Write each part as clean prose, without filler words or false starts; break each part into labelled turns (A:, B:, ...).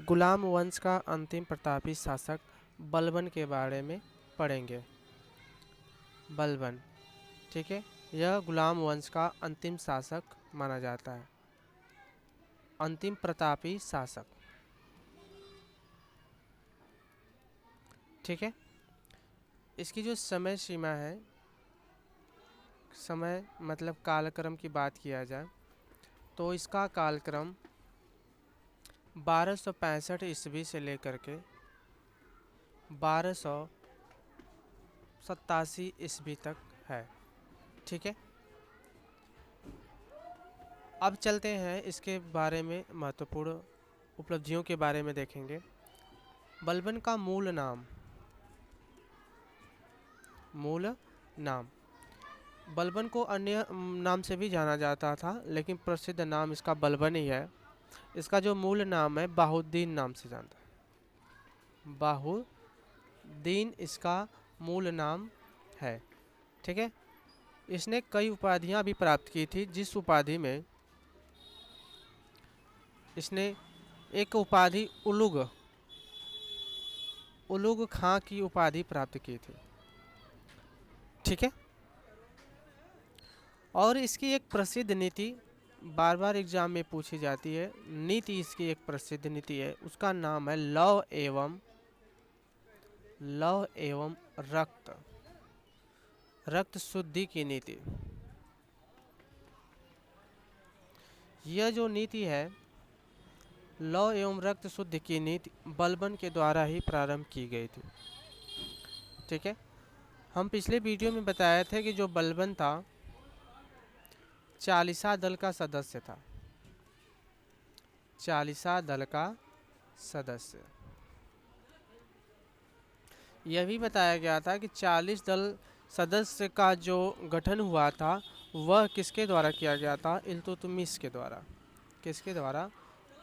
A: गुलाम वंश का अंतिम प्रतापी शासक बलबन के बारे में पढ़ेंगे। बलबन, ठीक है, यह गुलाम वंश का अंतिम शासक माना जाता है, अंतिम प्रतापी शासक, ठीक है। इसकी जो समय सीमा है, समय मतलब कालक्रम की बात किया जाए तो इसका कालक्रम 1265 ईस्वी से लेकर के 1287 ईस्वी तक है, ठीक है। अब चलते हैं इसके बारे में, महत्वपूर्ण उपलब्धियों के बारे में देखेंगे। बलबन का मूल नाम बलबन को अन्य नाम से भी जाना जाता था, लेकिन प्रसिद्ध नाम इसका बलबन ही है। इसका जो मूल नाम है बाहुद्दीन नाम से जानता है, बाहुद्दीन इसका मूल नाम है, ठीक है। इसने कई उपाधियां भी प्राप्त की थी, जिस उपाधि में इसने एक उपाधि उलुग खां की उपाधि प्राप्त की थी, ठीक है। और इसकी एक प्रसिद्ध नीति बार बार एग्जाम में पूछी जाती है, नीति इसकी एक प्रसिद्ध नीति है, उसका नाम है लव एवं रक्त शुद्धि की नीति। यह जो नीति है लव एवं रक्त शुद्धि की नीति बलबन के द्वारा ही प्रारंभ की गई थी, ठीक है। हम पिछले वीडियो में बताए थे कि जो बलबन था चालीसा दल का सदस्य था, चालीसा दल का सदस्य। यह भी बताया गया था कि 40 दल सदस्य का जो गठन हुआ था वह किसके द्वारा किया गया था? इल्तुतमिश के द्वारा। किसके द्वारा?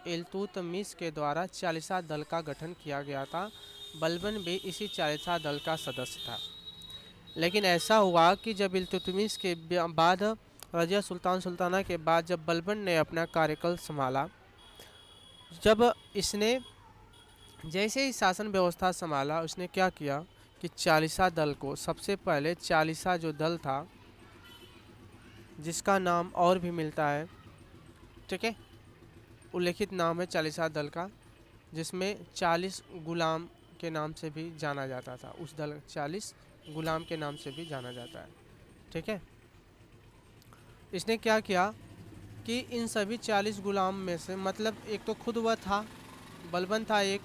A: इल्तुतमिश के द्वारा चालीसा दल का गठन किया गया था। बलबन भी इसी चालीसा दल का सदस्य था। लेकिन ऐसा हुआ कि जब इल्तुतमिश के बाद रजिया सुल्तान सुल्ताना के बाद जब बलबन ने अपना कार्यकाल संभाला, जब इसने जैसे ही शासन व्यवस्था संभाला, उसने क्या किया कि चालीसा दल को, सबसे पहले चालीसा जो दल था जिसका नाम और भी मिलता है, ठीक है, उल्लेखित नाम है चालीसा दल का, जिसमें 40 गुलाम के नाम से भी जाना जाता था। उस दल 40 गुलाम के नाम से भी जाना जाता है, ठीक है। इसने क्या किया कि इन सभी 40 गुलाम में से, मतलब एक तो खुद वह था, बलबन था एक,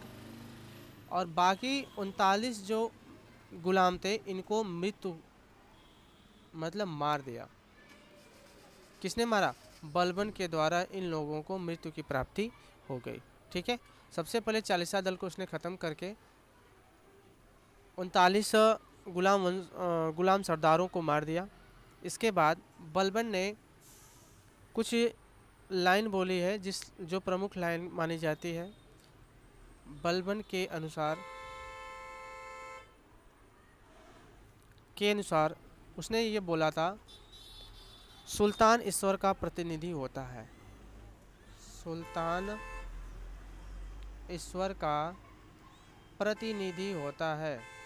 A: और बाकी 39 जो गुलाम थे इनको मृत्यु मतलब मार दिया। किसने मारा? बलबन के द्वारा इन लोगों को मृत्यु की प्राप्ति हो गई, ठीक है। सबसे पहले चालीसा दल को उसने ख़त्म करके 39 गुलाम सरदारों को मार दिया। इसके बाद बलबन ने कुछ लाइन बोली है, जो प्रमुख लाइन मानी जाती है। बलबन के अनुसार उसने ये बोला था, सुल्तान ईश्वर का प्रतिनिधि होता है, सुल्तान ईश्वर का प्रतिनिधि होता है।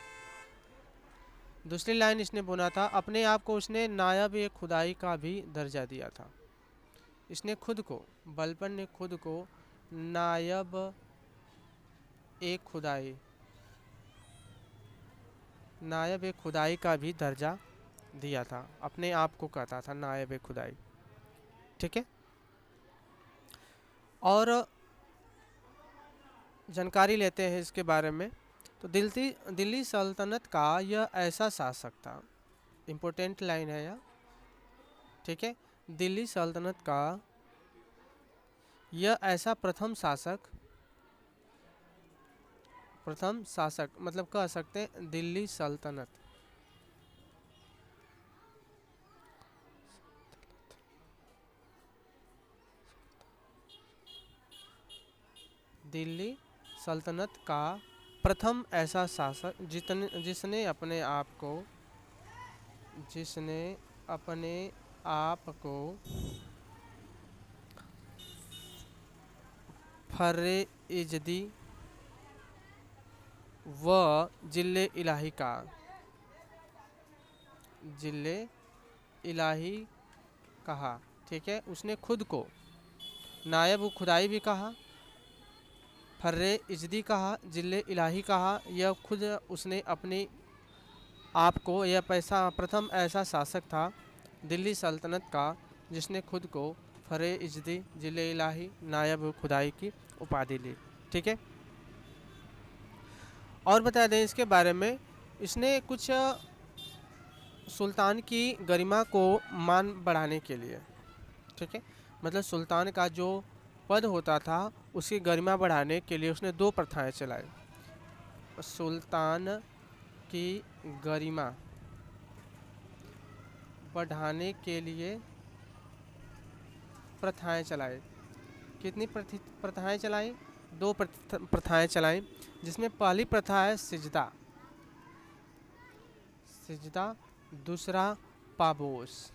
A: दूसरी लाइन इसने बोला था, अपने आप को उसने नायब ए खुदाई का भी दर्जा दिया था। इसने खुद को, बलबन ने खुद को नायब ए खुदाई का भी दर्जा दिया था। अपने आप को कहता था नायब ए खुदाई, ठीक है। और जानकारी लेते हैं इसके बारे में। तो दिल्ली सल्तनत का यह ऐसा शासक था, इम्पोर्टेंट लाइन है यह, ठीक है। दिल्ली सल्तनत का यह ऐसा प्रथम शासक मतलब कह सकते हैं दिल्ली सल्तनत, दिल्ली सल्तनत का प्रथम ऐसा शासक जिसने अपने आप को फर्रे इजदी वह जिले इलाही का, जिले इलाही कहा, ठीक है। उसने खुद को नायब खुदाई भी कहा, फर्रे इजदी कहा, जिले इलाही कहा। यह खुद उसने अपने आप को, यह पैसा प्रथम ऐसा शासक था दिल्ली सल्तनत का जिसने खुद को फर्रे इजदी, जिले इलाही, नायब खुदाई की उपाधि ली, ठीक है। और बता दें इसके बारे में, इसने कुछ सुल्तान की गरिमा को मान बढ़ाने के लिए, ठीक है, मतलब सुल्तान का जो पद होता था उसकी गरिमा बढ़ाने के लिए उसने दो प्रथाएं चलाई। सुल्तान की गरिमा बढ़ाने के लिए प्रथाएं चलाई। कितनी प्रथाएं चलाई? दो प्रथाएं चलाई, जिसमें पहली प्रथा है सिजदा, सिजदा, दूसरा पाबोस,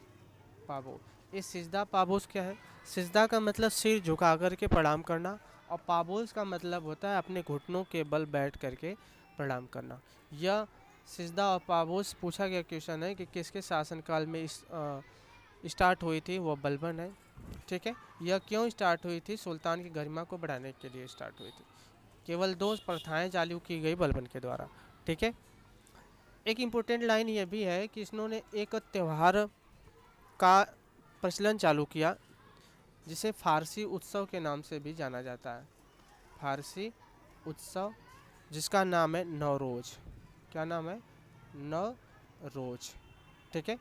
A: पाबो। ये सिजदा पाबोस क्या है? सिजदा का मतलब सिर झुका करके प्रणाम करना, और पाबोस का मतलब होता है अपने घुटनों के बल बैठ करके प्रणाम करना। यह सिजदा और पाबोस पूछा गया क्वेश्चन है कि किसके शासनकाल में इस स्टार्ट हुई थी, वो बलबन है, ठीक है। यह क्यों स्टार्ट हुई थी? सुल्तान की गरिमा को बढ़ाने के लिए स्टार्ट हुई थी। केवल दो प्रथाएं चालू की गई बलबन के द्वारा, ठीक है। एक इम्पोर्टेंट लाइन यह भी है कि इन्होंने एक त्यौहार का प्रचलन चालू किया जिसे फारसी उत्सव के नाम से भी जाना जाता है। फारसी उत्सव जिसका नाम है नौरोज। क्या नाम है? नौरोज, ठीक है।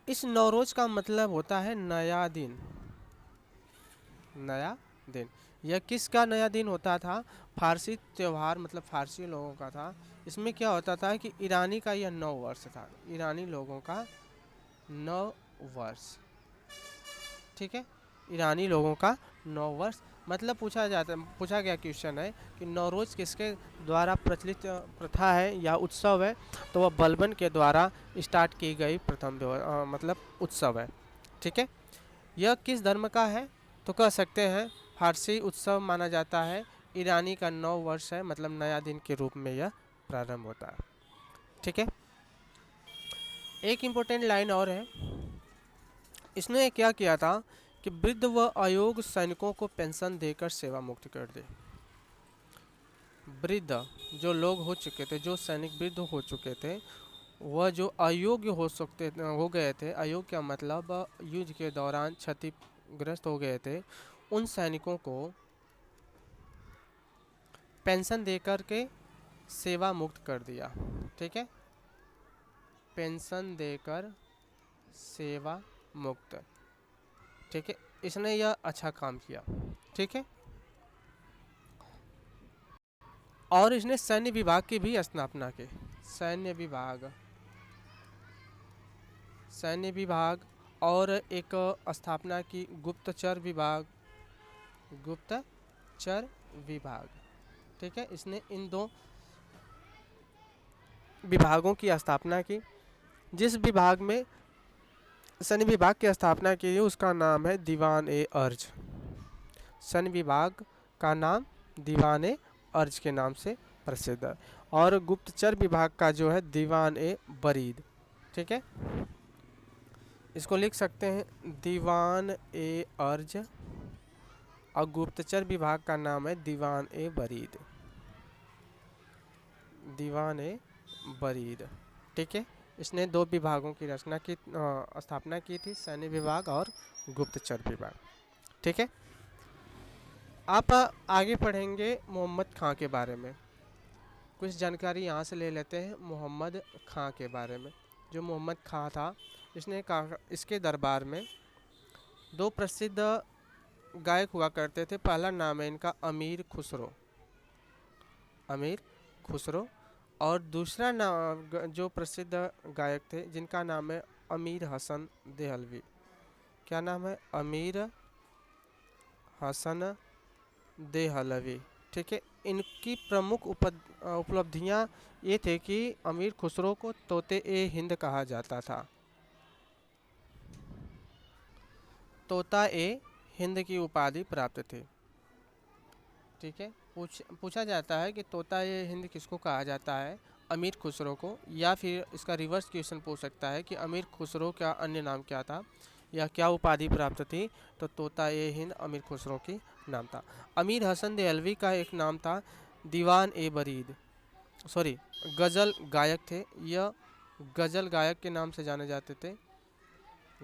A: इस नौरोज का मतलब होता है नया दिन, नया दिन। यह किसका नया दिन होता था? फारसी त्यौहार, मतलब फारसी लोगों का था। इसमें क्या होता था कि ईरानी का यह नव वर्ष था, ईरानी लोगों का नव वर्ष, ठीक है। ईरानी लोगों का नौ वर्ष, मतलब पूछा गया क्वेश्चन है कि नौरोज किसके द्वारा प्रचलित प्रथा है या उत्सव है, तो वह बलबन के द्वारा स्टार्ट की गई प्रथम मतलब उत्सव है, ठीक है। यह किस धर्म का है? तो कह सकते हैं फारसी उत्सव माना जाता है। ईरानी का नौ वर्ष है, मतलब नया दिन के रूप में यह प्रारंभ होता है, ठीक है। एक इम्पोर्टेंट लाइन और है, इसने क्या किया था कि वृद्ध व अयोग्य सैनिकों को पेंशन देकर सेवा मुक्त कर दे। वृद्ध जो लोग हो चुके थे, जो सैनिक वृद्ध हो चुके थे, वह जो अयोग्य हो गए थे, अयोग्य का मतलब युद्ध के दौरान क्षतिग्रस्त हो गए थे, उन सैनिकों को पेंशन देकर के सेवा मुक्त कर दिया, ठीक है। पेंशन देकर सेवा मुक्त, ठीक है। इसने यह अच्छा काम किया, ठीक है। और इसने सैन्य विभाग की भी स्थापना की। सैन्य विभाग, सैन्य विभाग, और एक स्थापना की गुप्तचर विभाग, गुप्तचर विभाग, ठीक है। इसने इन दो विभागों की स्थापना की। जिस विभाग में सैन्य विभाग की स्थापना की उसका नाम है दीवान ए अर्ज। सैन्य विभाग का नाम दीवान ए अर्ज के नाम से प्रसिद्ध है। और गुप्तचर विभाग का जो है दीवान ए बरीद, ठीक है। इसको लिख सकते हैं दीवान ए अर्ज, और गुप्तचर विभाग का नाम है दीवान ए बरीद, दीवान ए बरीद, ठीक है। इसने दो विभागों की रचना की, स्थापना की थी, सैन्य विभाग और गुप्तचर विभाग, ठीक है। आप आगे पढ़ेंगे मोहम्मद खां के बारे में। कुछ जानकारी यहाँ से ले लेते हैं मोहम्मद खां के बारे में। जो मोहम्मद खां था, इसके दरबार में दो प्रसिद्ध गायक हुआ करते थे। पहला नाम है इनका अमीर खुसरो, अमीर खुसरो, और दूसरा नाम जो प्रसिद्ध गायक थे जिनका नाम है अमीर हसन देहलवी। क्या नाम है? अमीर हसन देहलवी, ठीक है। इनकी प्रमुख उपलब्धियां ये थे कि अमीर खुसरो को तोते ए हिंद कहा जाता था, तोता ए हिंद की उपाधि प्राप्त थी, ठीक है। पूछा जाता है कि तोता ये हिंद किसको कहा जाता है, अमीर खुसरो को, या फिर इसका रिवर्स क्वेश्चन पूछ सकता है कि अमीर खुसरो का अन्य नाम क्या था या क्या उपाधि प्राप्त थी, तो तोता ये हिंद अमीर खुसरो की नाम था। अमीर हसन देहलवी का एक नाम था दीवान ए बरीद, सॉरी गज़ल गायक थे, यह गज़ल गायक के नाम से जाने जाते थे,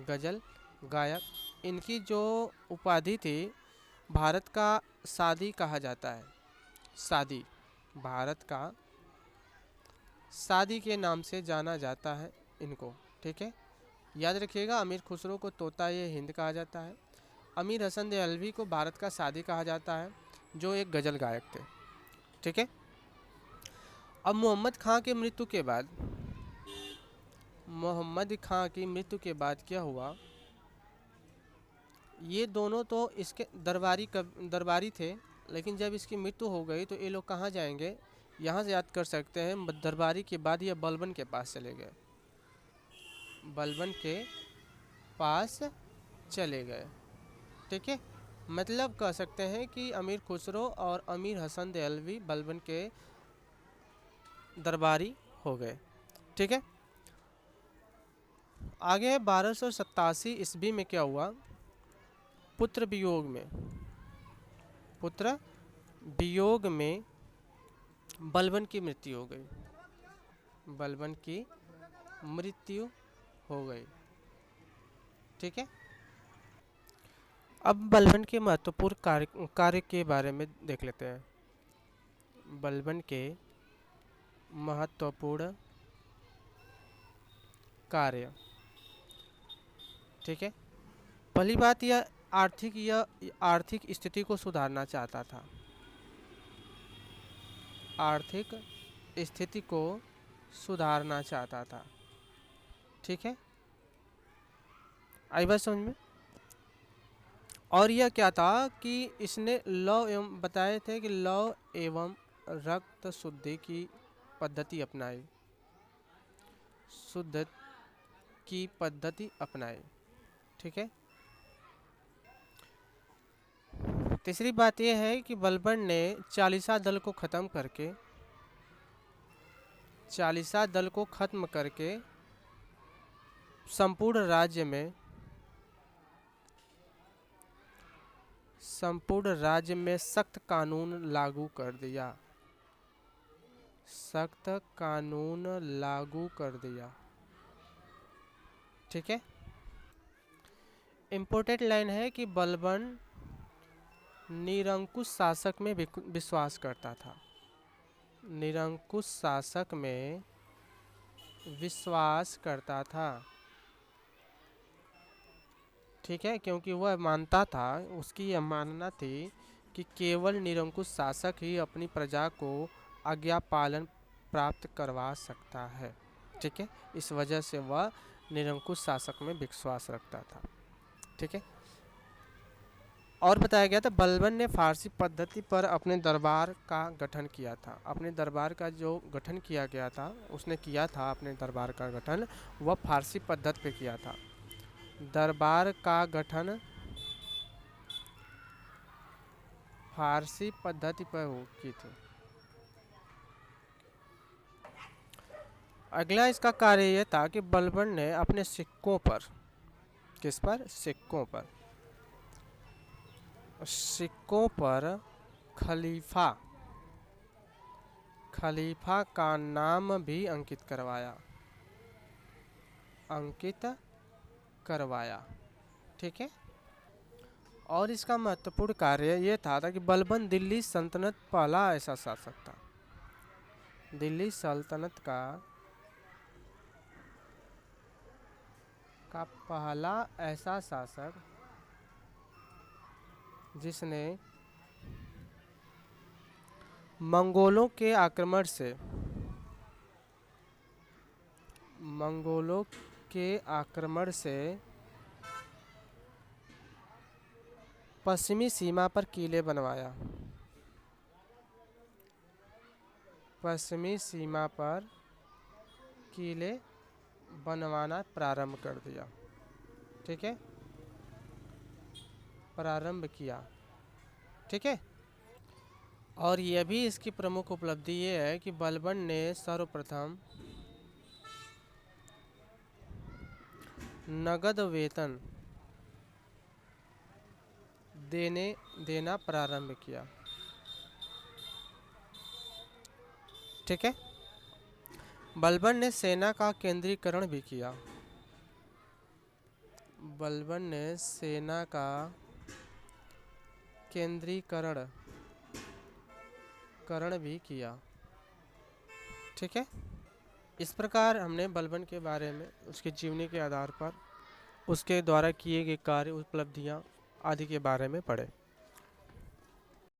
A: गज़ल गायक। इनकी जो उपाधि थी भारत का सादी कहा जाता है, सादी, भारत का सादी के नाम से जाना जाता है इनको, ठीक है। याद रखिएगा, अमीर खुसरो को तोता ये हिंद कहा जाता है, अमीर हसन देहलवी को भारत का सादी कहा जाता है जो एक गज़ल गायक थे, ठीक है। अब मोहम्मद खां की मृत्यु के बाद, मोहम्मद खां की मृत्यु के बाद क्या हुआ, ये दोनों तो इसके दरबारी थे, लेकिन जब इसकी मृत्यु हो गई तो ये लोग कहाँ जाएंगे, यहाँ से याद कर सकते हैं, दरबारी के बाद ये बलबन के पास चले गए, बलबन के पास चले गए, ठीक है। मतलब कह सकते हैं कि अमीर खुसरो और अमीर हसन देहलवी बलबन के दरबारी हो गए, ठीक है। आगे 1287 ईस्वी में क्या हुआ, पुत्र वियोग में, पुत्र वियोग में बलबन की मृत्यु हो गई, बलबन की मृत्यु हो गई, ठीक है। अब बलबन के महत्वपूर्ण कार्य के बारे में देख लेते हैं। बलबन के महत्वपूर्ण कार्य, ठीक है। पहली बात, यह आर्थिक स्थिति को सुधारना चाहता था, आर्थिक स्थिति को सुधारना चाहता था, ठीक है। आई बात समझ में। और यह क्या था कि इसने लौ एवं बताए थे कि लौ एवं रक्त शुद्धि की पद्धति अपनाई, शुद्ध की पद्धति अपनाई, ठीक है। तीसरी बात यह है कि बलबन ने चालीसा दल को ख़त्म करके, चालीसा दल को ख़त्म करके संपूर्ण राज्य में सख्त कानून लागू कर दिया, सख्त कानून लागू कर दिया, ठीक है। इम्पोर्टेंट लाइन है कि बलबन निरंकुश शासक में विश्वास करता था, निरंकुश शासक में विश्वास करता था, ठीक है। क्योंकि वह मानता था, उसकी यह मानना थी कि केवल निरंकुश शासक ही अपनी प्रजा को आज्ञा पालन प्राप्त करवा सकता है, ठीक है। इस वजह से वह निरंकुश शासक में विश्वास रखता था, ठीक है। और बताया गया था बलबन ने फारसी पद्धति पर अपने दरबार का गठन किया था, अपने दरबार का जो गठन किया गया था, उसने किया था अपने दरबार का गठन, वह फारसी पद्धति पे किया था, दरबार का गठन फारसी पद्धति पर की थी। अगला इसका कार्य यह था कि बलबन ने अपने सिक्कों पर, किस पर, सिक्कों पर, सिक्कों पर खलीफा, खलीफा का नाम भी अंकित करवाया, अंकित करवाया, ठीक है। और इसका महत्वपूर्ण कार्य यह था कि बलबन दिल्ली सल्तनत पहला ऐसा शासक था, दिल्ली सल्तनत का पहला ऐसा शासक जिसने मंगोलों के आक्रमण से, मंगोलों के आक्रमण से पश्चिमी सीमा पर किले बनवाया, पश्चिमी सीमा पर किले बनवाना प्रारंभ कर दिया, ठीक है, प्रारंभ किया, ठीक है। और यह भी इसकी प्रमुख उपलब्धि ये है कि बलबन ने सर्वप्रथम नगद वेतन देना प्रारंभ किया। ठीक है। बलबन ने सेना का केंद्रीकरण भी किया। बलबन ने सेना का केंद्रीकरण भी किया। ठीक है। इस प्रकार हमने बलबन के बारे में उसकी जीवनी के आधार पर उसके द्वारा किए गए कार्य, उपलब्धियां आदि के बारे में पढ़े।